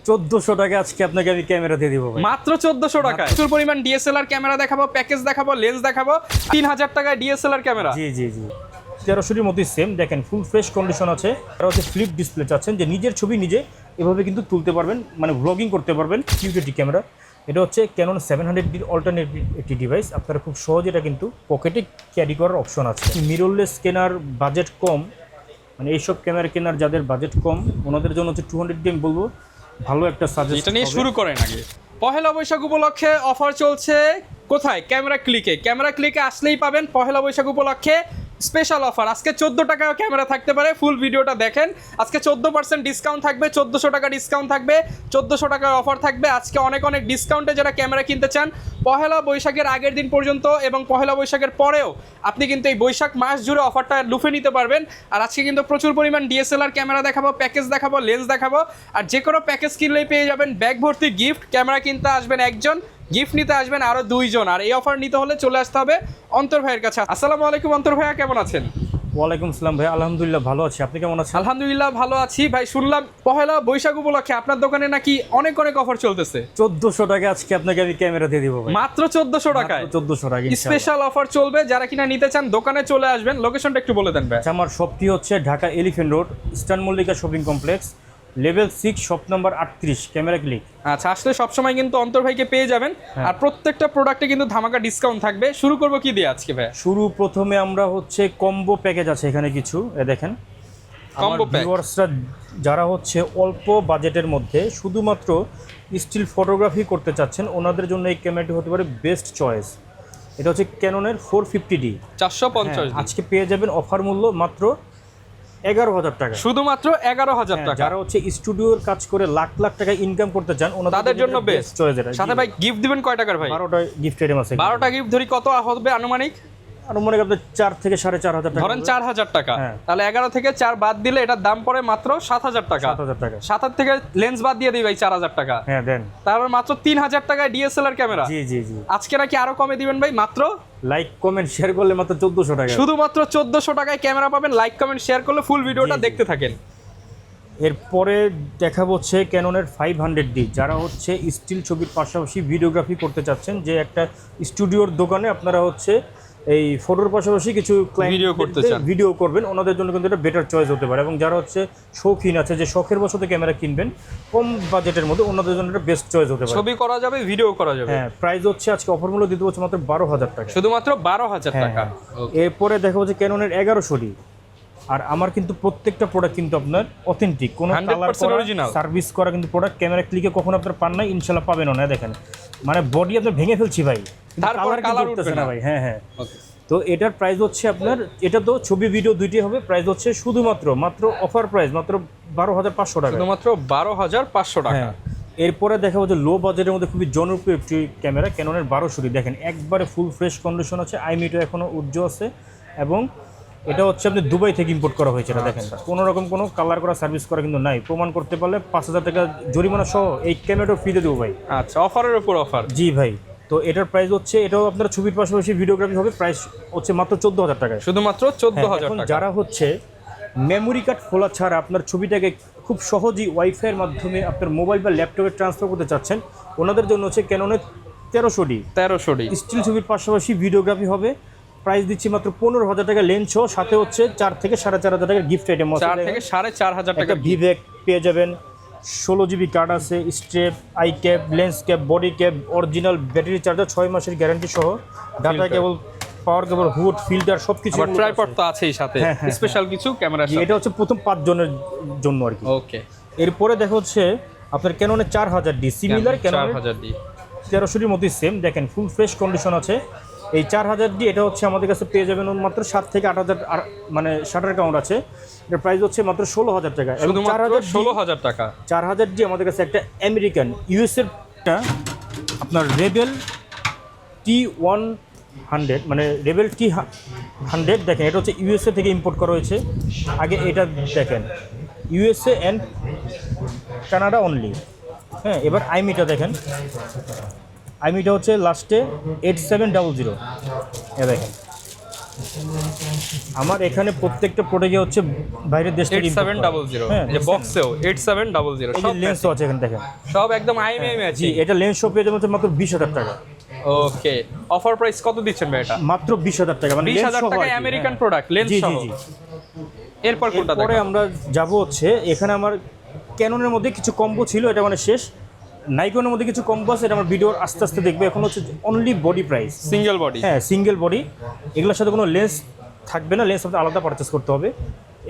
1400 টাকা আজকে আপনাকে আমি ক্যামেরা দিয়ে দিব ভাই। মাত্র 1400 টাকায় প্রচুর পরিমাণ ডিএসএলআর ক্যামেরা দেখাবো, প্যাকেজ দেখাবো, লেন্স দেখাবো। 3000 টাকায় ডিএসএলআর ক্যামেরা। জি জি জি 1300 মতোই সেম, দেখেন ফুল ফ্রেশ কন্ডিশন আছে। আর হচ্ছে ফ্লিপ ডিসপ্লে চাচ্ছেন যে নিজের ছবি নিজে এভাবে কিন্তু তুলতে পারবেন, মানে ব্লগিং করতে পারবেন। কিউটিটি ক্যামেরা, এটা হচ্ছে ক্যানন 700D অল্টারনেট একটি ডিভাইস। আপনারা খুব সহজে এটা কিন্তু পকেটে ক্যারি করার অপশন আছে। মিররলেস কেনার বাজেট কম, মানে এইসব ক্যামেরা কেনার যাদের বাজেট কম ওনাদের জন্য হচ্ছে 200D আমি বলবো ভালো একটা সাজেস্ট। এটা নিয়ে শুরু করেন আগে। পহেলা বৈশাখ উপলক্ষে অফার চলছে কোথায়? ক্যামেরা ক্লিকে। ক্যামেরা ক্লিকে আসলেই পাবেন পহেলা বৈশাখ উপলক্ষে স্পেশাল অফার। আজকে 14 টাকায় ক্যামেরা থাকতে পারে, ফুল ভিডিওটা দেখেন। আজকে 14% ডিসকাউন্ট থাকবে, 1400 টাকা ডিসকাউন্ট থাকবে, 1400 টাকার অফার থাকবে। আজকে অনেক অনেক ডিসকাউন্টে যারা ক্যামেরা কিনতে চান পহেলা বৈশাখের আগের দিন পর্যন্ত এবং পহেলা বৈশাখের পরেও আপনি কিন্তু এই বৈশাখ মাস জুড়ে অফারটা লুফে নিতে পারবেন। আর আজকে কিন্তু প্রচুর পরিমাণ ডিএসএলআর ক্যামেরা দেখাবো, প্যাকেজ দেখাবো, লেন্স দেখাবো। আর যে কোনো প্যাকেজ কিনলেই পেয়ে যাবেন ব্যাগ ভর্তি গিফট। ক্যামেরা কিনতে আসবেন একজন, গিফট নিতে আসবেন আরো 2 জন। আর এই অফার নিতে হলে চলে আসতে হবে অন্তর ভাইয়ের কাছে। আসসালামু আলাইকুম অন্তর ভাইয়া, কেমন আছেন? ওয়ালাইকুম আসসালাম ভাই, আলহামদুলিল্লাহ ভালো আছি। আপনি কেমন আছেন? আলহামদুলিল্লাহ ভালো আছি ভাই। শুনলাম পহেলা বৈশাখ উপলক্ষে আপনার দোকানে নাকি অনেক অনেক অফার চলতেছে। 1400 টাকা আজকে আপনাকে আমি ক্যামেরা দিয়ে দিব ভাই। মাত্র 1400 টাকায় 1400 টাকা স্পেশাল অফার চলবে। যারা কিনা নিতে চান দোকানে চলে আসবেন। লোকেশনটা একটু বলে দেন ভাই। আমার শপটি হচ্ছে Dhaka elephant road, eastern Mallika shopping complex, level 6, shop number 38, camera click. আচ্ছা, আসলে সবসময় কিন্তু অন্তর ভাইকে পেয়ে যাবেন। আর প্রত্যেকটা প্রোডাক্টে কিন্তু ধামাকা ডিসকাউন্ট থাকবে। শুরু করবো কি দিয়ে আজকে ভাই? প্রথমে আমরা হচ্ছে কম্বো প্যাকেজ আছে এখানে কিছু, দেখেন কম্বো প্যাক। ভিউয়ার্সরা যারা হচ্ছে অল্প বাজেটের মধ্যে শুধুমাত্র স্টিল ফটোগ্রাফি করতে চাচ্ছেন ওনাদের জন্য এই ক্যামেরাটি হতে পারে বেস্ট চয়েস। এটা হচ্ছে ক্যাননের 450D 450। আজকে পেয়ে যাবেন অফার মূল্য মাত্র 11,000 টাকা, শুধুমাত্র 11,000 টাকা। যারা হচ্ছে স্টুডিওর কাজ করে লাখ লাখ টাকা ইনকাম করতে চান তাদের জন্য বেস্ট চয়েস। এটা সাথে ভাই গিফট দিবেন কয় টাকার ভাই? 12টা গিফট আইটেম আছে। 12টা গিফট ধরি কত হবে আনুমানিক? আর মনে করেন আপনার 4 থেকে 4,500 টাকা, ধরেন 4000 টাকা। হ্যাঁ। তাহলে 11 থেকে 4 বাদ দিলে এটার দাম পড়ে মাত্র 7000 টাকা। 7,000 টাকা। 7000 থেকে লেন্স বাদ দিয়ে দিই ভাই 4000 টাকা। হ্যাঁ দেন। তারপর মাত্র 3000 টাকায় ডিএসএলআর ক্যামেরা। জি জি জি আজকে নাকি আরো কমে দিবেন ভাই? মাত্র লাইক কমেন্ট শেয়ার করলে মাত্র 1400 টাকা। শুধুমাত্র 1400 টাকায় ক্যামেরা পাবেন। লাইক কমেন্ট শেয়ার করলে ফুল ভিডিওটা জি, জি। দেখতে থাকেন। এরপরে দেখাবো হচ্ছে ক্যাননের 500D। যারা হচ্ছে স্টিল ছবির পাশাপাশি ভিডিওগ্রাফি করতে চাচ্ছেন, যে একটা স্টুডিওর দোকানে আপনারা হচ্ছে এই ফটোর পাশাপাশি কিছু ভিডিও করতে চান, ভিডিও করবেন, ওনাদের জন্য কিন্তু এটা বেটার চয়েস হতে পারে। এবং যারা হচ্ছে শৌখিন আছে, যে শখের বশত ক্যামেরা কিনবেন কম বাজেটের মধ্যে, ওনাদের জন্য এটা বেস্ট চয়েস হতে পারে। ছবি করা যাবে, ভিডিও করা যাবে। হ্যাঁ, প্রাইস হচ্ছে আজকে অফার মূল্য দিতে হচ্ছে মাত্র 12,000 টাকা, শুধুমাত্র 12000 টাকা। এরপরে দেখা হচ্ছে ক্যাননের 1100D। আর আমার কিন্তু প্রত্যেকটা প্রোডাক্ট কিন্তু আপনার অথেন্টিক, কোনো কালার 100% অরিজিনাল সার্ভিস করা কিন্তু প্রোডাক্ট। ক্যামেরা ক্লিকে কখনো আপনার পান নাই, ইনশাআল্লাহ পাবেনও না। দেখেন মানে বডি আপনার ভেঙে ফেলছি ভাই, তারপর কালার উঠতেছে না ভাই। হ্যাঁ হ্যাঁ। তো এটার প্রাইস হচ্ছে আপনার, এটা তো ছবি ভিডিও দুইটি হবে, প্রাইস হচ্ছে শুধুমাত্র অফার প্রাইস মাত্র 12,500 টাকা, শুধুমাত্র 12500 টাকা। হ্যাঁ। এরপরে দেখা হচ্ছে লো বাজেটের মধ্যে খুবই জনপ্রিয় একটি ক্যামেরা ক্যাননের 1200D। দেখেন একবারে ফুল ফ্রেশ কন্ডিশন আছে, আইমিটো এখনো উজ্জ্বল আছে। এবং এটা হচ্ছে আপনি দুবাই থেকে ইম্পোর্ট করা হয়েছে। এটা দেখেন কোনো রকম কোনো কালার করা সার্ভিস করা কিন্তু নাই। প্রমাণ করতে পারলে 5000 টাকা জরিমানা সহ এই ক্যামেরাটা ফ্রিতে দেবো ভাই। আচ্ছা, অফারের উপর অফার। জি ভাই। তো এটার প্রাইস হচ্ছে, এটাও আপনার ছবির পাশাপাশি ভিডিওগ্রাফি হবে, প্রাইস হচ্ছে মাত্র 14,000 টাকা, শুধুমাত্র 14000 টাকা। যারা হচ্ছে মেমোরি কার্ড খোলা ছাড়া আপনার ছবিটাকে খুব সহজেই ওয়াইফাইয়ের মাধ্যমে আপনার মোবাইল বা ল্যাপটপে ট্রান্সফার করতে চাচ্ছেন, ওনাদের জন্য হচ্ছে ক্যাননের 1300D স্টিল ছবির পাশাপাশি ভিডিওগ্রাফি হবে। প্রাইস দিচ্ছি মাত্র 15,000 টাকা লেন্স সহ, সাথে হচ্ছে 4 থেকে 4,500 টাকার গিফট আইটেম আছে। 4 থেকে 4500 টাকা ভিভেক পেয়ে যাবেন, 16GB কার্ড আছে, strap, I cap, lens cap, body cap, original battery charger, 6 মাসের গ্যারান্টি সহ, ডাটা কেবল, পাওয়ার কেবল, হুড, ফিল্টার সবকিছু। আবার ট্রাইপড তো আছেই সাথে, স্পেশাল কিছু ক্যামেরা। এটা হচ্ছে প্রথম 5 জনের জন্য আর কি। ওকে। এরপরে দেখা হচ্ছে আপনার ক্যাননের 4000D, সিমিলার ক্যাননের 4000D 1300D মতোই সেম। দেখেন ফুল ফ্রেশ কন্ডিশন আছে। এই 4000D এটা হচ্ছে আমাদের কাছে পেয়ে যাবেন মাত্র 7 থেকে 8000, মানে শাটার কাউন্ট আছে। এটার প্রাইস হচ্ছে মাত্র 16,000 টাকা। এবং 16,000 টাকা। 4000D আমাদের কাছে একটা আমেরিকান ইউএসএরটা আপনার রেবেল T100, মানে রেবেল T100। দেখেন এটা হচ্ছে ইউএসএ থেকে ইম্পোর্ট করা হয়েছে। আগে এটা দেখেন ইউএসএ অ্যান্ড কানাডা অনলি। হ্যাঁ, এবার আইমিটা দেখেন, আইমিটা হচ্ছে লাস্টে 8700। দেখেন আমার এখানে প্রত্যেকটা প্রোডাক্টে হচ্ছে বাইরের দেশ থেকে import করা। 8700 হ্যাঁ, যে বক্সেও 8700 এই সব যে লেন্সও আছে এখানে দেখেন। সব একদম আইএমএ জি, আছে। এটা লেন্স শপ পেয়ে যাবেন হচ্ছে মাত্র 20,000 টাকা। ওকে, অফার প্রাইস কত দিচ্ছেন ভাই এটা? মাত্র 20,000 টাকা, মানে লেন্স 20,000 সহ টাকা আর কি, আমেরিকান হ্যাঁ। প্রোডাক্ট লেন্স জি সহ। জি জি। এরপর কোনটা পরে দেখো? আমরা যাব হচ্ছে এখানে আমার ক্যাননের মধ্যে কিছু কম্বো ছিল, এটা মানে শেষ। নাইকনের মধ্যে কিছু কম্বো আছে, এটা আমার ভিডিওর আস্তে আস্তে দেখবে। এখন হচ্ছে only body price, single body. হ্যাঁ সিঙ্গেল বডি, এগুলোর সাথে কোনো লেন্স থাকবে না, লেন্স আপনার আলাদা পারচেস করতে হবে।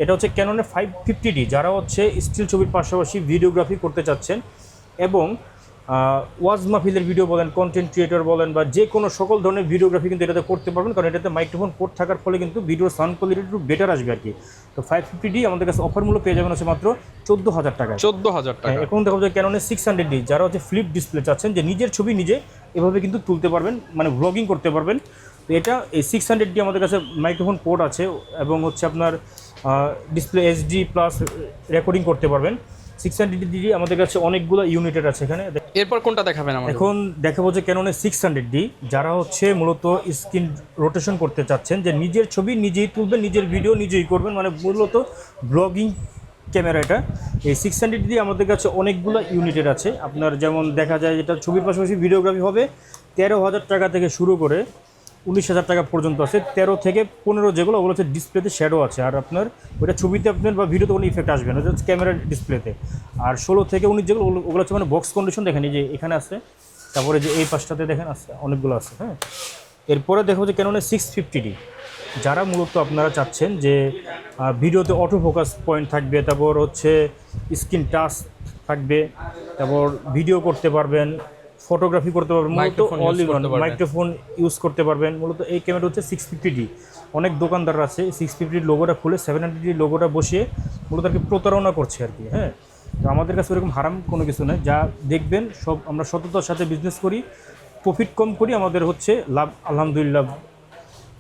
এটা হচ্ছে ক্যাননের 550D, যারা হচ্ছে স্টিল ছবির পাশাপাশি ভিডিওগ্রাফি করতে চাচ্ছেন এবং ওয়াজ মাহফিলের ভিডিও বলেন, কন্টেন্ট ক্রিয়েটর বলেন, বা যে কোনো সকল ধরনের ভিডিওগ্রাফি কিন্তু এটাতে করতে পারবেন, কারণ এটাতে মাইক্রোফোন পোর্ট থাকার ফলে কিন্তু ভিডিওর সাউন্ড কোয়ালিটি একটু বেটার আসবে আর কি। তো 550D আমাদের কাছে অফার মূল্য পেয়ে যাবেন হচ্ছে মাত্র 14,000 টাকায়। 14,000 টাকা। এখন দেখা যায় ক্যাননের 600D, যারা হচ্ছে ফ্লিপ ডিসপ্লে চাচ্ছেন যে নিজের ছবি নিজে এভাবে কিন্তু তুলতে পারবেন, মানে ব্লগিং করতে পারবেন। তো এটা এই 600D আমাদের কাছে মাইক্রোফোন পোর্ট আছে এবং হচ্ছে আপনার ডিসপ্লে HD প্লাস রেকর্ডিং করতে পারবেন। 600D আমাদের কাছে অনেকগুলো ইউনিটের আছে এখানে। এরপর কোনটা দেখাবেন আমাদের? এখন দেখাবো যে ক্যাননের 600D, যারা হচ্ছে মূলত স্ক্রিন রোটেশন করতে চাচ্ছেন যে নিজের ছবি নিজেই তুলবেন, নিজের ভিডিও নিজেই করবেন, মানে মূলত ব্লগিং ক্যামেরা এটা। এই 600D আমাদের কাছে অনেকগুলো ইউনিটের আছে আপনার, যেমন দেখা যায় এটা ছবির পাশাপাশি ভিডিওগ্রাফি হবে 13,000 টাকা থেকে শুরু করে 19,000 টাকা পর্যন্ত আছে। 13 থেকে 15 যেগুলো, ওগুলো হচ্ছে ডিসপ্লেতে শ্যাডো আছে, আর আপনার ওইটা ছবিতে আপনার বা ভিডিওতে কোনো ইফেক্ট আসবে না, হচ্ছে ক্যামেরার ডিসপ্লেতে। আর 16 থেকে 19 যেগুলো, ওগুলো হচ্ছে মানে বক্স কন্ডিশন, দেখেন এই যে এখানে আছে, তারপরে যে এই পাশটাতে দেখেন আছে, অনেকগুলো আছে। হ্যাঁ, এরপরে দেখো যে ক্যাননের 650D, যারা মূলত আপনারা চাচ্ছেন যে ভিডিওতে অটো ফোকাস পয়েন্ট থাকবে, তারপর হচ্ছে স্ক্রিন টাচ থাকবে, তারপর ভিডিও করতে পারবেন, ফটোগ্রাফি করতে পারবেন, মূলত Microphone all use in one করতে পারবেন। মাইক্রোফোন ইউজ করতে পারবেন। মূলত এই ক্যামেরা হচ্ছে 650D। অনেক দোকানদার আছে 650D লোগোটা খুলে 700D লোগোটা বসিয়ে মূলত আর কি প্রতারণা করছে আর কি। হ্যাঁ, তো আমাদের কাছে ওরকম হারাম কোনো কিছু নয়, যা দেখবেন সব আমরা সততার সাথে বিজনেস করি, প্রফিট কম করি, আমাদের হচ্ছে লাভ আলহামদুলিল্লাহ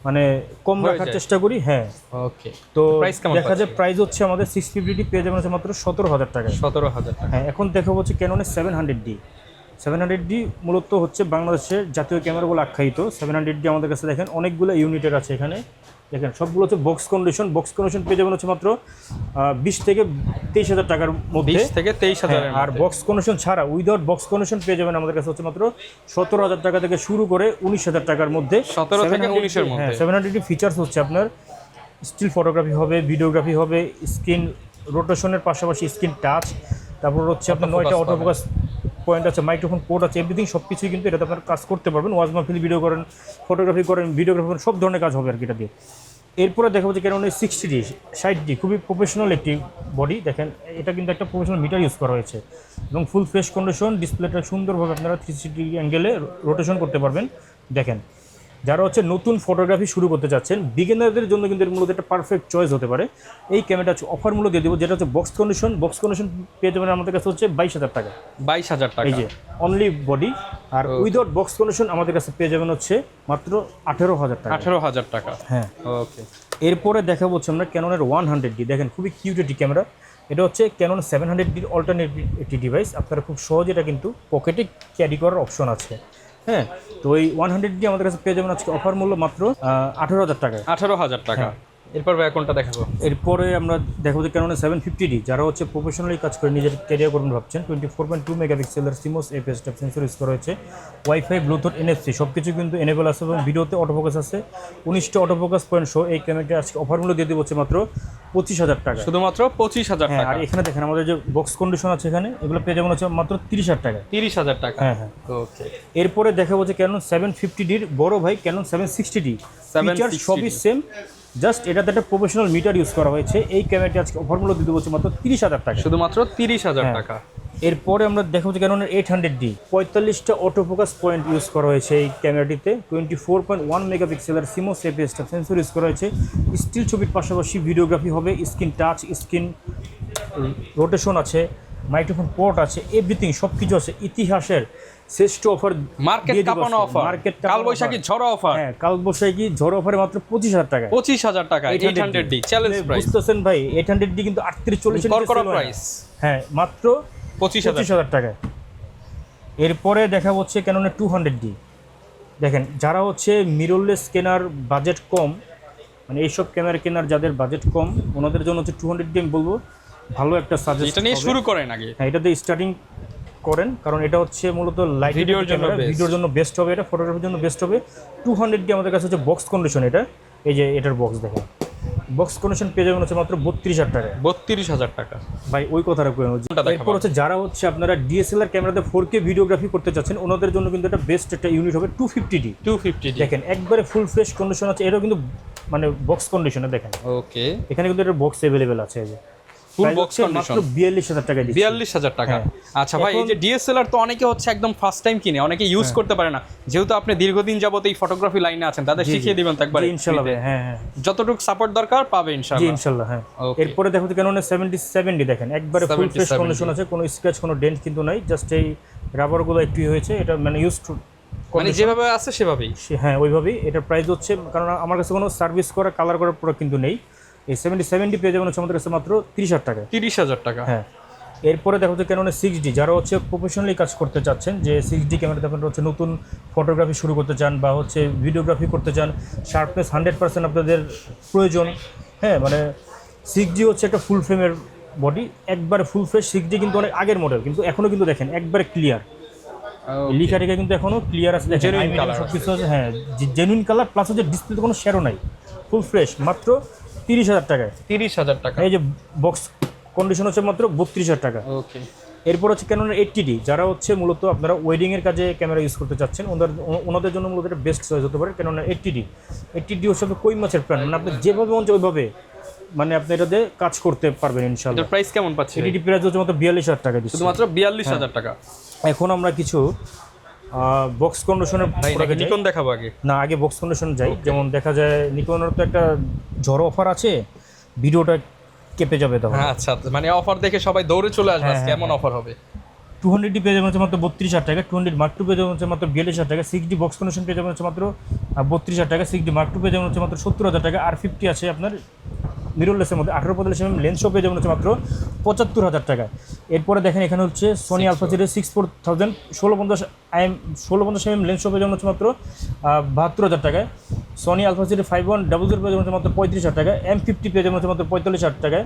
মানে কম হয়ে রাখার যায়। চেষ্টা করি। হ্যাঁ, ওকে, তো Price কেমন দেখা যায় প্রাইস হচ্ছে আমাদের 650D পেয়ে যাবেন হচ্ছে মাত্র 17,000 টাকায়। 17,000 টাকা। হ্যাঁ, এখন দেখা হচ্ছে ক্যাননের 700D। 700D মূলত হচ্ছে বাংলাদেশের জাতীয় ক্যামেরা বলে আখ্যায়িত। 700D আমাদের কাছে দেখেন অনেকগুলো ইউনিটের আছে এখানে, দেখেন সবগুলো হচ্ছে বক্স কন্ডিশন। বক্স কন্ডিশন পেয়ে যাবেন হচ্ছে মাত্র 20 থেকে 23,000 টাকার মধ্যে। 20 থেকে 23,000 হ্যাঁ, আর বক্স কন্ডিশন ছাড়া উইদাউট বক্স কন্ডিশন পেয়ে যাবেন আমাদের কাছে হচ্ছে মাত্র 17,000 টাকা থেকে শুরু করে 19,000 টাকার মধ্যে। 17 থেকে 19 এর মধ্যে। হ্যাঁ, 700D ফিচার্স হচ্ছে আপনার স্টিল ফটোগ্রাফি হবে, ভিডিওগ্রাফি হবে, স্ক্রিন রোটেশনের পাশাপাশি স্ক্রিন টাচ, তারপর হচ্ছে আপনার 9টা অটো ফোকাস পয়েন্ট আছে, মাইক্রোফোন পোর্ট আছে, এভরিথিং সব কিছুই কিন্তু এটাতে আপনার কাজ করতে পারবেন। ওয়াজ মাহফিল ভিডিও করেন, ফটোগ্রাফি করেন, ভিডিওগ্রাফি করেন, সব ধরনের কাজ হবে আর কি এটা দিয়ে। এরপরে দেখা যাচ্ছে ক্যাননের 60D 60D খুবই প্রফেশনাল একটি বডি। দেখেন এটা কিন্তু একটা প্রফেশনাল মিটার ইউজ করা হয়েছে এবং ফুল ফ্রেশ কন্ডিশন, ডিসপ্লেটা সুন্দরভাবে আপনারা 360 অ্যাঙ্গেলে রোটেশন করতে পারবেন। দেখেন যারা হচ্ছে নতুন ফটোগ্রাফি শুরু করতে চাচ্ছেন, বিগিনারদের জন্য কিন্তু এর মূলত একটা পারফেক্ট চয়েস হতে পারে। এই ক্যামেরাটা হচ্ছে অফার মূল্য দিয়ে দেবো, যেটা হচ্ছে বক্স কন্ডিশন। বক্স কন্ডিশন পেয়ে যাবেন আমাদের কাছে হচ্ছে 22,000 টাকা। 22,000 টাকা। এই যে অনলি বডি, আর উইদাউট বক্স কন্ডিশন আমাদের কাছে পেয়ে যাবেন হচ্ছে মাত্র 18,000 টাকা। 18,000 টাকা। হ্যাঁ, ওকে, এরপরে দেখাবো হচ্ছে আমরা ক্যাননের 100D। দেখেন খুবই কিউট একটি ক্যামেরা। এটা হচ্ছে ক্যানন 700D অল্টারনেট একটি ডিভাইস। আপনারা খুব সহজে এটা কিন্তু পকেটে ক্যারি করার অপশন আছে। হ্যাঁ, তো এই 100D আমাদের কাছে পেয়ে যাবেন আজকে অফার মূল্য মাত্র 18,000 টাকায়। 18,000 টাকা। এরপর ভাই কোনটা দেখাবো? এরপরে আমরা দেখাবো যে ক্যাননের 750D, যারা হচ্ছে প্রফেশনালি কাজ করে নিজের ক্যারিয়ার করবেন ভাবছেন। 24.2 মেগাপিক্সেলের CMOS APS type sensor use করা হয়েছে। ওয়াইফাই, ব্লুটুথ, NFC সব কিছু কিন্তু এনেবল আছে এবং ভিডিওতে অটোফোকাস আছে। 19টা অটোফোকাস পয়েন্ট শো। এই ক্যামেরাটি আজকে অফার মূল্য দিয়ে দেবো হচ্ছে মাত্র 25,000 টাকা। শুধুমাত্র 25,000 হ্যাঁ, টাকা। আর এখানে দেখেন আমাদের যে বক্স কন্ডিশন আছে এখানে, এগুলো পেয়ে যাবেন হচ্ছে মাত্র 30,000 টাকা। 30,000 টাকা। হ্যাঁ হ্যাঁ। ওকে, এরপরে দেখাবো যে ক্যানন 750Dর বড় ভাই ক্যানন 760D। ফিচার সবই সেম, জাস্ট এটাতে একটা প্রফেশনাল মিটার ইউজ করা হয়েছে। এই ক্যামেরাটি আজকে অফার মূল্য দিয়ে দেবো হচ্ছে মাত্র 30,000 টাকা। শুধুমাত্র 30,000 হ্যাঁ। টাকা। এরপরে আমরা দেখাবো যে ক্যাননের 800D 45টা অটোফোকাস পয়েন্ট ইউজ করা হয়েছে এই ক্যামেরাটিতে। 24.1 মেগাপিক্সেলের CMOS APS type sensor use করা হয়েছে। স্টিল ছবির পাশাপাশি ভিডিওগ্রাফি হবে, স্ক্রিন টাচ, স্ক্রিন রোটেশন আছে, মাইক্রোফোন পোর্ট আছে, এভরিথিং সব কিছু আছে। ইতিহাসের শ্রেষ্ঠ অফার, মার্কেট কাঁপানো অফার, কালবৈশাখী ঝড় অফার। হ্যাঁ, কালবৈশাখী ঝড় অফারে মাত্র 25,000 টাকা। 25,000 টাকা 800D চ্যালেঞ্জ প্রাইস। বুঝতেছেন ভাই, 800D কিন্তু 38-40 করকরা প্রাইস। হ্যাঁ, মাত্র 25,000 25,000 টাকায়। এরপরে দেখা হচ্ছে ক্যাননের 200D। দেখেন যারা হচ্ছে মিররলেস কেনার বাজেট কম, মানে এইসব ক্যামেরা কেনার যাদের বাজেট কম ওনাদের জন্য হচ্ছে 200D আমি বলবো ভালো একটা সাজেস্ট। এটা নিয়ে শুরু করেন আগে। হ্যাঁ, এটাতে স্টার্টিং করেন, কারণ এটা হচ্ছে মূলত লাইট ভিডিওর জন্য বেস্ট হবে, এটা ফটোগ্রাফির জন্য বেস্ট হবে। 200D আমাদের কাছে হচ্ছে বক্স কন্ডিশন, এটা এই যে এটার বক্স দেখেন, বক্স কন্ডিশন পেয়ে যাবেন হচ্ছে মাত্র 32,000 টাকায়। 32,000 টাকা ভাই ওই কথাটা কই। এরপর হচ্ছে যারা হচ্ছে আপনারা ডিএসএলআর ক্যামেরাতে 4K ভিডিওগ্রাফি করতে চাচ্ছেন ওনাদের জন্য কিন্তু এটা বেস্ট একটা ইউনিট হবে 250D। দেখেন একবারে ফুল ফ্রেশ কন্ডিশন আছে, এটাও কিন্তু মানে বক্স কন্ডিশনে দেখেন। ওকে, এখানে কিন্তু এটা বক্স अवेलेबल আছে, এই যে ফুল বক্স কন্ডিশন মাত্র 42,000 টাকা দিচ্ছি। 42,000 টাকা। আচ্ছা ভাই, এই যে ডিএসএলআর তো অনেকে হচ্ছে একদম ফার্স্ট টাইম কিনে, অনেকে ইউজ করতে পারে না, যেহেতু আপনি দীর্ঘদিন যাবত এই ফটোগ্রাফি লাইনে আছেন, তাদের শিখিয়ে দিবেন তো একবার ইনশাআল্লাহ। হ্যাঁ হ্যাঁ, যতটুকু সাপোর্ট দরকার পাবে ইনশাআল্লাহ। ইনশাআল্লাহ হ্যাঁ। এরপরে দেখো কেন 77D দেখেন, একবারে ফুল ফ্রেশ কন্ডিশন আছে, কোনো স্ক্র্যাচ কোনো ডেন্ট কিন্তু নাই, জাস্ট এই রাবারগুলো একটু হয়েছে, এটা মানে ইউজ মানে যেভাবে আছে সেভাবেই। হ্যাঁ ওইভাবেই। এটার প্রাইস হচ্ছে, কারণ আমার কাছে কোনো সার্ভিস করা কালার করার প্রোডাক্ট কিন্তু নেই। এই 77D পেয়ে যাবেন হচ্ছে আমাদের কাছে মাত্র 30,000 টাকা। 30,000 টাকা। হ্যাঁ। এরপরে দেখো যে কেন 6D, যারা হচ্ছে প্রফেশনালি কাজ করতে চাচ্ছেন, যে 6D ক্যামেরাতে আপনারা হচ্ছে নতুন ফটোগ্রাফি শুরু করতে চান বা হচ্ছে ভিডিওগ্রাফি করতে চান, শার্পনেস 100% আপনাদের প্রয়োজন। হ্যাঁ, মানে 6D হচ্ছে একটা ফুল ফ্রেমের বডি, একবারে ফুল ফ্রেশ। 6D কিন্তু অনেক আগের মডেল, কিন্তু এখনও কিন্তু দেখেন একবারে ক্লিয়ার, লিখা রেখা কিন্তু এখনও ক্লিয়ার আছে, জেনুইন কালার সব কিছু আছে। হ্যাঁ, জেনুইন কালার প্লাস হচ্ছে ডিসপ্লেতে কোনো শেরও নাই, ফুল ফ্রেশ, মাত্র 30,000 টাকায়। 30,000 টাকা। এই যে বক্স কন্ডিশন হচ্ছে মাত্র 32,000 টাকা। ওকে। এরপর হচ্ছে ক্যানন 80D, যারা হচ্ছে মূলত আপনারা ওয়েডিংয়ের কাজে ক্যামেরা ইউজ করতে চাচ্ছেন ওনাদের জন্য মূলত এটা বেস্ট চয়েস হতে পারে ক্যানন 80D। 80D হচ্ছে কই মাছের প্ল্যান, মানে আপনি যেভাবে মন চায় ওইভাবে মানে আপনি এটাতে কাজ করতে পারবেন ইনশাআল্লাহ। এর প্রাইস কেমন পাচ্ছেন? 80D প্রাইস হচ্ছে মাত্র 42,000 টাকা দিচ্ছি, শুধুমাত্র 42,000 টাকা। এখন আমরা কিছু বক্স কন্ডিশনের নিকন দেখাবো আগে না, আগে বক্স কন্ডিশন যাই। যেমন দেখা যায় নিকনের তো একটা ঝড় অফার আছে, ভিডিওটা কেঁপে যাবে তখন। আচ্ছা, মানে অফার দেখে সবাই দৌড়ে চলে আসবে, কেমন অফার হবে? 200D পেয়ে যাবেন হচ্ছে মাত্র 32,000 টাকা, 200 Mark II পেয়ে যাবেন হচ্ছে মাত্র 42,000 টাকা, 6D বক্স কন্ডিশন পেয়ে যাবেন হচ্ছে মাত্র 32,000 টাকা, 6D Mark II পেয়ে যাবেন হচ্ছে মাত্র 70,000 টাকা, আর 50 আছে আপনার মিররলেসের মধ্যে 18-45 লেন্সও পেয়ে যাবেন হচ্ছে মাত্র 75,000 টাকা। এরপরে দেখেন এখানে হচ্ছে সোনি আলফা জিরো 64,000 1650 লেন্সও পেয়ে যাবেন হচ্ছে মাত্র 72,000 টাকায়। সোনি আলফা জিরো 5100 পেয়ে যাবেন হচ্ছে মাত্র 35,000 টাকা, M50 পেয়ে যাবেন হচ্ছে মাত্র 45,000 টাকায়,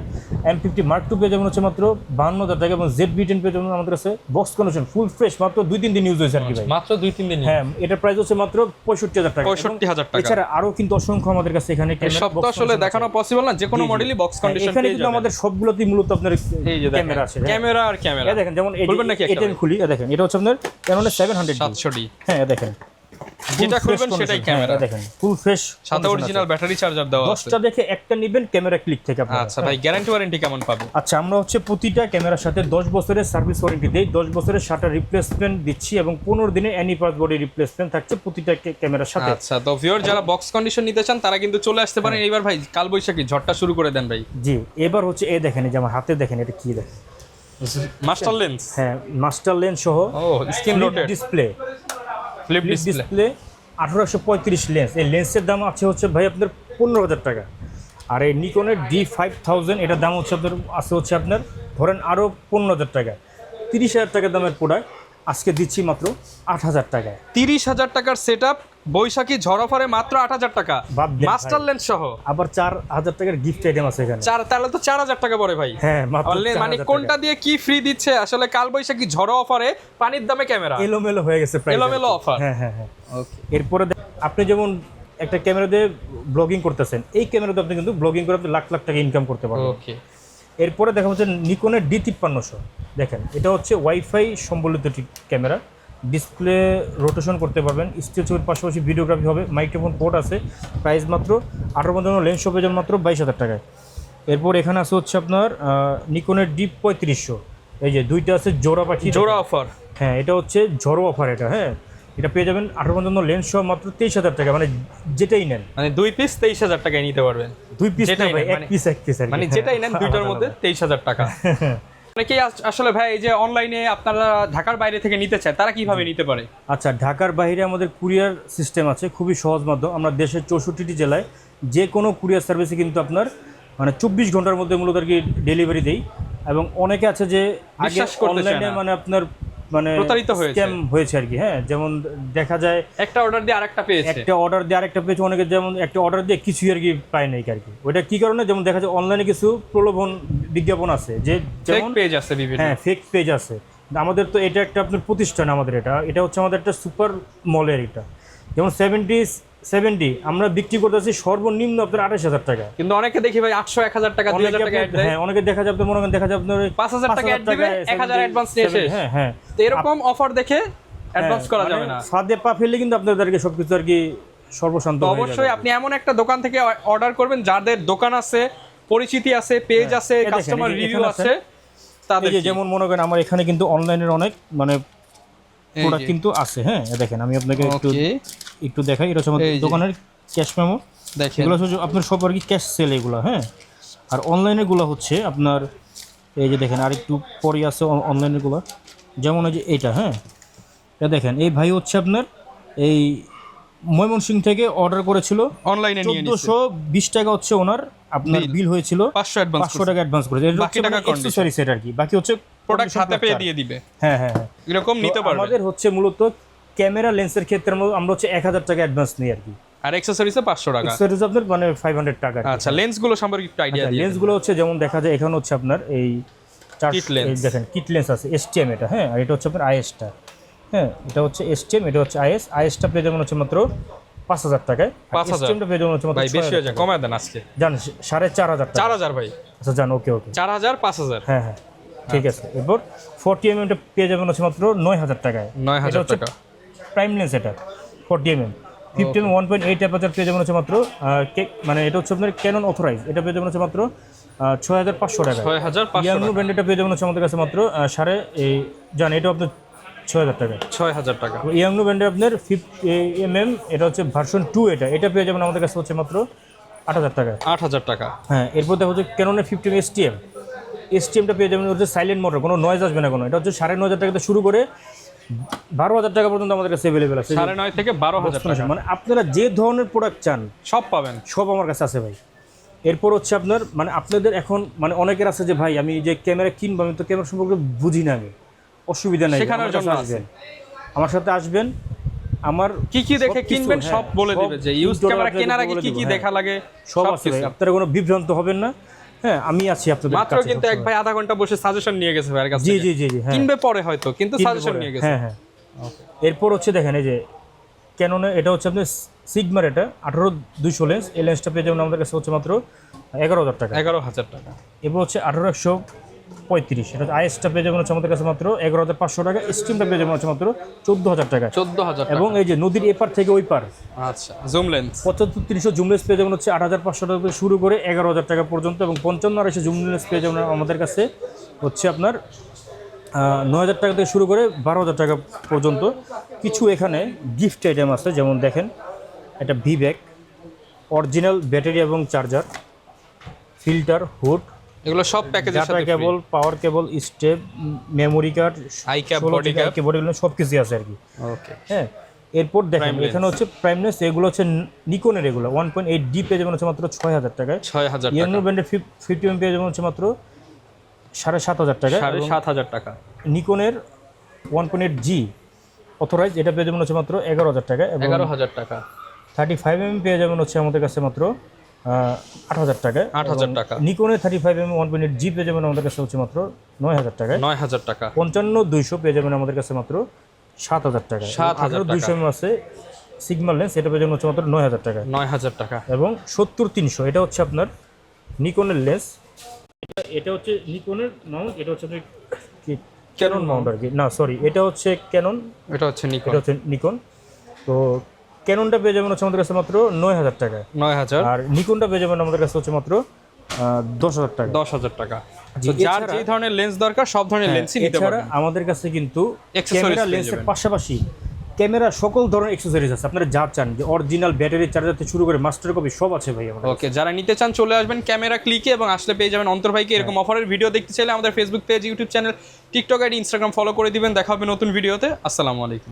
M50 Mark II পেয়ে যাবেন হচ্ছে মাত্র 52,000 টাকা, এবং ZV-10 পেয়ে যাবেন আমাদের কাছে বক্স কন্ডিশন ফুল ফ্রেশ, মাত্র 2-3 দিন ইউজ হয়েছে আর কি ভাই, মাত্র 2-3 দিন। হ্যাঁ, এটার প্রাইস হচ্ছে মাত্র 65,000 টাকা। 65,000 টাকা। এছাড়া আরো কিন্তু অসংখ্য আমাদের কাছে এখানে সব তো আসলে দেখানো পসিবল না, যে কোনো মডেলই বক্স কন্ডিশন এখানে কিন্তু আমাদের সবগুলোতেই মূলত আপনার এই যে ক্যামেরা আছে, ক্যামেরা আর ক্যামেরা। এই দেখেন, যেমন এটা আমি খুলি, দেখেন এটা হচ্ছে আপনার Canon 700D। হ্যাঁ দেখেন, যেটা খুলবেন সেটাই ক্যামেরা। দেখেন ফুল ফ্রেশ, সাথে অরিজিনাল ব্যাটারি চার্জার দেওয়া আছে। 10টা দেখে একটা নেবেন ক্যামেরা ক্লিক থেকে আপনারা। আচ্ছা ভাই, গ্যারান্টি ওয়ারেন্টি কেমন পাবেন? আচ্ছা, আমরা হচ্ছে প্রতিটা ক্যামেরার সাথে 10 বছরের সার্ভিস ওয়ারেন্টি দেই, 10 বছরের শাটার রিপ্লেসমেন্ট দিচ্ছি, এবং 15 দিনের অ্যানি পাস বডি রিপ্লেসমেন্ট থাকছে প্রতিটা ক্যামেরার সাথে। আচ্ছা, তো ভিউয়ার যারা বক্স কন্ডিশন নিতে চান তারা কিন্তু চলে আসতে পারেন। এইবার ভাই কাল বৈশাখী ঝড়টা শুরু করে দেন ভাই। জি, এবার হচ্ছে এই দেখেন, এই যে আমার হাতে দেখেন, এটা কি দেখেন, মাস্টার লেন্স। হ্যাঁ, মাস্টার লেন্স সহ screen rotate display, flip display 1835 lens. এই লেন্সের দাম আছে হচ্ছে ভাই আপনার 15,000 টাকা। আর এই নিকনের D5000 এটার দাম হচ্ছে আপনার আছে হচ্ছে আপনার ধরেন আরও 15,000 টাকা। 30,000 টাকার দামের প্রোডাক্ট আজকে দিচ্ছি মাত্র 8,000 টাকায়। 30,000 টাকার সেটআপ বৈশাখী ঝড় অফারে মাত্র 8,000 টাকা, মাস্টার লেন্স সহ। আবার 4,000 টাকার গিফট আইটেম আছে এখানে। তাহলে তো 4,000 টাকা পড়ে ভাই। হ্যাঁ, মানে কোনটা দিয়ে কি ফ্রি দিচ্ছে আসলে কাল বৈশাখী ঝড় অফারে? পানির দামে ক্যামেরা এলোমেলো হয়ে গেছে প্রাইস, এলোমেলো অফার। হ্যাঁ হ্যাঁ হ্যাঁ। এরপরে আপনি যেমন একটা ক্যামেরা দিয়ে ব্লগিং করতেছেন, এই ক্যামেরাতে আপনি কিন্তু ব্লগিং করে আপনি লাখ লাখ টাকা ইনকাম করতে পারবেন। ওকে। এরপরে দেখা হচ্ছে নিকনের D5300, দেখেন এটা হচ্ছে ওয়াইফাই সম্বলিত ক্যামেরা, ডিসপ্লে রোটেশন করতে পারবেন, স্টিল ছবির পাশাপাশি ভিডিওগ্রাফি হবে, মাইক্রোফোন পোর্ট আছে, প্রাইস মাত্র 18 লেন্স হবে মাত্র 22,000 টাকায়। এরপর এখানে আছে হচ্ছে আপনার নিকনের D3500, এই যে দুইটা আছে জোড়া পাখি, জোড়া অফার। হ্যাঁ, এটা হচ্ছে ঝড়ো অফার, এটা হ্যাঁ, এটা পেয়ে যাবেন 18 লেন্স সহ মাত্র 23,000 টাকা, মানে যেটাই নেন, মানে 2 পিস 23,000 টাকায় নিতে পারবেন। 2 পিস না ভাই, এক পিস মানে যেটাই নেন দুইটার মধ্যে 23,000 টাকা। অনেকেই আসলে ভাই এই যে অনলাইনে আপনারা ঢাকার বাইরে থেকে নিতে চায়, তারা কিভাবে নিতে পারে? আচ্ছা, ঢাকার বাইরে আমাদের কুরিয়ার সিস্টেম আছে, খুবই সহজ মাধ্যম। আমরা দেশের 64টি জেলায় যে কোনো কুরিয়ার সার্ভিসে কিন্তু আপনার মানে 24 ঘন্টার মধ্যে মূলত আর কি ডেলিভারি দেই। এবং অনেকে আছে যে আগে অনলাইনে মানে আপনার মানে প্রতারিত হয়েছে। স্ক্যাম হয়েছে আর কি। হ্যাঁ, যেমন দেখা যায় একটা অর্ডার দিয়ে আরেকটা পেয়েছে, একটা অর্ডার দিয়ে আরেকটা পেয়েছে, অনেকে যেমন একটা অর্ডার দিয়ে কিছুই আর কি পায় নাই আর কি। ওইটা কি কারণে, যেমন দেখা যায় অনলাইনে কিছু প্রলোভন বিজ্ঞাপন আছে, যে ফেক যেমন পেজ আছে বিভিন্ন। হ্যাঁ ফেক পেজ আছে। আমাদের তো এটা একটা আপনার প্রতিষ্ঠান, আমাদের এটা হচ্ছে আমাদের একটা সুপার মলের এটা, যেমন 70 আমরা বিক্রি করতেছি সর্বনিম্ন আপনার 28,000 টাকা। কিন্তু অনেকে দেখি ভাই 800 1000 টাকা 2000 টাকা অ্যাড দেয়। হ্যাঁ, অনেকে দেখা যাবে মনে করেন দেখা যাবে আপনার 5000 টাকা অ্যাড দিবে, 1000 অ্যাডভান্স নিয়ে শেষ। হ্যাঁ হ্যাঁ, তো এরকম অফার দেখে অ্যাডভান্স করা যাবে না। ফাঁদে পা ফেললে কিন্তু আপনাদেরকে সবকিছু আর কি সর্বশান্ত তো হয়ে যাবে। অবশ্যই আপনি এমন একটা দোকান থেকে অর্ডার করবেন যাদের দোকান আছে, পরিচিতি আছে, পেজ আছে, দেখেন, কাস্টমার এই যে রিভিউ এখানে আছে তাদের। এই যে যেমন মনে করেন আমার এখানে কিন্তু অনলাইনের অনেক মানে প্রোডাক্ট কিন্তু আছে। হ্যাঁ, দেখেন আমি আপনাকে একটু দেখাই। এটা হচ্ছে আমাদের দোকানের ক্যাশ মেমো। দেখেন এগুলো হচ্ছে আপনার সব আর কি ক্যাশ সেল এগুলো। হ্যাঁ, আর অনলাইনের গুলো হচ্ছে আপনার এই যে দেখেন আরেকটু পরে আছে অনলাইনের গুলো, যেমন এই যে এইটা। হ্যাঁ, এটা দেখেন এই ভাই হচ্ছে আপনার এই ময়মনসিংহ থেকে অর্ডার করেছিল, অনলাইনে নিয়ে নিছে 1420 টাকা হচ্ছে ওনার আপনার বিল হয়েছিল, 500 টাকা অ্যাডভান্স করেছে। এটা বাকি হচ্ছে টাকা অ্যাকসেসরি সেট আর কি, বাকি হচ্ছে প্রোডাক্ট হাতে পেয়ে charge। দিয়ে দিবে। হ্যাঁ হ্যাঁ হ্যাঁ, এরকম নিতে তো পারবে। আমাদের হচ্ছে মূলত ক্যামেরা লেন্সের ক্ষেত্রে আমরা হচ্ছে 1000 টাকা অ্যাডভান্স নিই আর কি, আর অ্যাকসেসরিজে 500 টাকা। অ্যাকসেসরিজ আপনার মানে 500 টাকা আর কি। আচ্ছা, লেন্সগুলো সম্পর্কে একটু আইডিয়া দিন। লেন্সগুলো হচ্ছে যেমন দেখা যায় এখানে হচ্ছে আপনার এই Kit lens। এই দেখেন কিট লেন্স আছে এসটিএম এটা। হ্যাঁ, আর এটা হচ্ছে আপনার আইএসটা। হ্যাঁ, এটা হচ্ছে এসটিএম, এটা হচ্ছে আইএসটা পেয়ে যাবেন হচ্ছে মাত্র 5000 টাকায়। 5000 এসটিএমটা পেয়ে যাবেন হচ্ছে মাত্র ভাই বেশি 6000 হয়ে যায়, কমায় দেন আজকে। জান 4500 টাকা। 4000 ভাই, আচ্ছা জান, ওকে ওকে 4000 5000। হ্যাঁ হ্যাঁ ঠিক আছে। এরপর 40mm টা পেয়ে যাবেন হচ্ছে মাত্র 9000 টাকায়। 9000 টাকা। প্রাইম লেন্স এটা 40mm। 50mm 1.8 অ্যাপারচার পেয়ে যাবেন হচ্ছে মাত্র মানে এটা হচ্ছে আপনার ক্যানন অথরাইজ, এটা পেয়ে যাবেন হচ্ছে মাত্র 6500 টাকা। 6500 ইয়াংনু টাকা। ব্র্যান্ডেডটা পেয়ে যাবেন হচ্ছে আমাদের কাছে মাত্র সাড়ে এই জান, এটা আপনার 6000 টাকা। 6000 টাকা। ইয়াংনু ব্র্যান্ডের আপনার 50mm, এটা হচ্ছে ভার্সন 2, এটা পেয়ে যাবেন আমাদের কাছে হচ্ছে মাত্র 8000 টাকা। 8000 টাকা। হ্যাঁ, এরপর দেখা হচ্ছে ক্যাননের 50mm এসটিএমটা পেয়ে যাবেন হচ্ছে সাইলেন্ট মোটর, কোনো নয়েজ আসবে না কোনো। এটা হচ্ছে 9500 টাকা থেকে শুরু করে 12000 টাকা পর্যন্ত আমাদের কাছে অ্যাভেলেবেল আছে। 9.5 থেকে 12000 টাকা মানে আপনারা যে ধরনের প্রোডাক্ট চান সব পাবেন। সব আমার কাছে আছে ভাই। এরপর হচ্ছে আপনার মানে আপনাদের এখন মানে অনেকের আছে যে ভাই আমি যে ক্যামেরা কিনবো, আমি তো ক্যামেরা সম্পর্কে বুঝি না, আমি অসুবিধা নাই, শেখানোর আমার কাছে জন্য আসবেন, আমার সাথে আসবেন। আমার কি কি দেখে সবকিছু, কিনবেন হ্যাঁ, সব বলে দিবে, যে ইউজ tutorial ক্যামেরা আপনাদের কেনার আগে বলে কি দিব, কি হ্যাঁ। দেখা লাগে সব আছে ভাই, আপনারা কোনো বিভ্রান্ত হবেন না। হ্যাঁ, আমি আছি আপনাদের মাত্র কাছে কিন্তু এক সবসময়। ভাই আধা ঘন্টা বসে সাজেশন নিয়ে গেছে ভাইয়ের কাছে। জি জি জি জি, হ্যাঁ কিনবে পরে হয়তো, কিন্তু কিনবে সাজেশন পরে। নিয়ে গেছে। হ্যাঁ হ্যাঁ। এরপর হচ্ছে দেখেন এই যে ক্যাননে এটা হচ্ছে আপনার সিগমার, এটা 18200 লেন্স, এই লেন্সটা পেয়ে যাবেন আমাদের কাছে হচ্ছে মাত্র 11000 টাকা। 11000 টাকা। এরপর হচ্ছে 18135, এটা আইএসটা পেয়ে যাবেন হচ্ছে আমাদের কাছে মাত্র 11500 টাকা। স্টিমটা পেয়ে যাবেন হচ্ছে মাত্র 14000 টাকা। 14000 টাকা। এবং এই যে নদীর এপার থেকে ওই পার আচ্ছা, জুম লেন্স 75300 জুম লেন্স পেয়ে যাবেন হচ্ছে 8500 টাকা থেকে শুরু করে 11000 টাকা পর্যন্ত, এবং 55 জুম লেন্স পেয়ে যাবেন আমাদের কাছে হচ্ছে আপনার 9000 টাকা থেকে শুরু করে 12000 টাকা পর্যন্ত। কিছু এখানে গিফট আইটেম আছে, যেমন দেখেন এটা ভি ব্যাগ, অরিজিনাল ব্যাটারি এবং চার্জার, ফিল্টার, হুড, এগুলো সব প্যাকেজের ডাটা সাথে কেবল, পাওয়ার কেবল, স্টেপ, memory card, eye cap, body cap, সব কিছু আছে আর কি। ওকে। হ্যাঁ, এরপর দেখেন Prime এখানে হচ্ছে প্রাইমনেস, এগুলো হচ্ছে নিকনের, এগুলো 1.8D পেয়ে যাবেন হচ্ছে মাত্র 6000 টাকায়। 6000 টাকা। ইয়াংনো ব্র্যান্ডের 50mm পেয়ে যাবেন হচ্ছে মাত্র 7500 টাকা। 7500 টাকা। নিকনের 1.8G অথরাইজ, এটা পেয়ে যাবেন হচ্ছে মাত্র 11000 টাকা। এবং 11000 টাকা। 35mm পেয়ে যাবেন হচ্ছে আমাদের কাছে মাত্র 8000 টাকা। 8000 টাকা। নিকনের 35mm 1.8G পেয়ে যাবেন আমাদের কাছে হচ্ছে মাত্র 9000 টাকায়। 9000 টাকা। 55200 পেয়ে যাবেন আমাদের কাছে মাত্র 7000 টাকা। 7000 টাকা। 200mm আছে সিগমা লেন্স, এটা পেয়ে যাবেন হচ্ছে মাত্র 9000 টাকা। 9000 টাকা। এবং 70300, এটা হচ্ছে আপনার নিকনের লেন্স, এটা হচ্ছে নিকনের মাউন্ট, এটা হচ্ছে আপনার ক্যানন মাউন্ট আর কি। না সরি, এটা হচ্ছে ক্যানন, এটা হচ্ছে নিকন। এটা হচ্ছে নিকন। তো ক্যাননটা পেয়ে যাবেন হচ্ছে আমাদের কাছে মাত্র 9000 টাকা, 9000। আর নিকনটা পেয়ে যাবেন আমাদের কাছে হচ্ছে মাত্র 10000 টাকা। 10000 টাকা। জি, তো যার এছাড়া- যে ধরনের লেন্স দরকার সব ধরনের লেন্সই নিতে এছাড়া পারবেন। আমাদের কাছে কিন্তু Accessories ক্যামেরা পেয়ে লেন্সের যাবেন। পাশাপাশি ক্যামেরা সকল ধরনের অ্যাক্সেসরিজ আছে, আপনারা যা চান, যে অরিজিনাল ব্যাটারি চার্জার থেকে শুরু করে মাস্টার কপি সব আছে ভাই আমাদের। ওকে, যারা নিতে চান চলে আসবেন ক্যামেরা ক্লিকে, এবং আসলে পেয়ে যাবেন অন্তর ভাইকে। এরকম অফারের ভিডিও দেখতে চাইলে আমাদের Facebook page, YouTube channel, TikTok ID, Instagram follow করে দিবেন। দেখা হবে নতুন ভিডিওতে। আসসালামু আলাইকুম।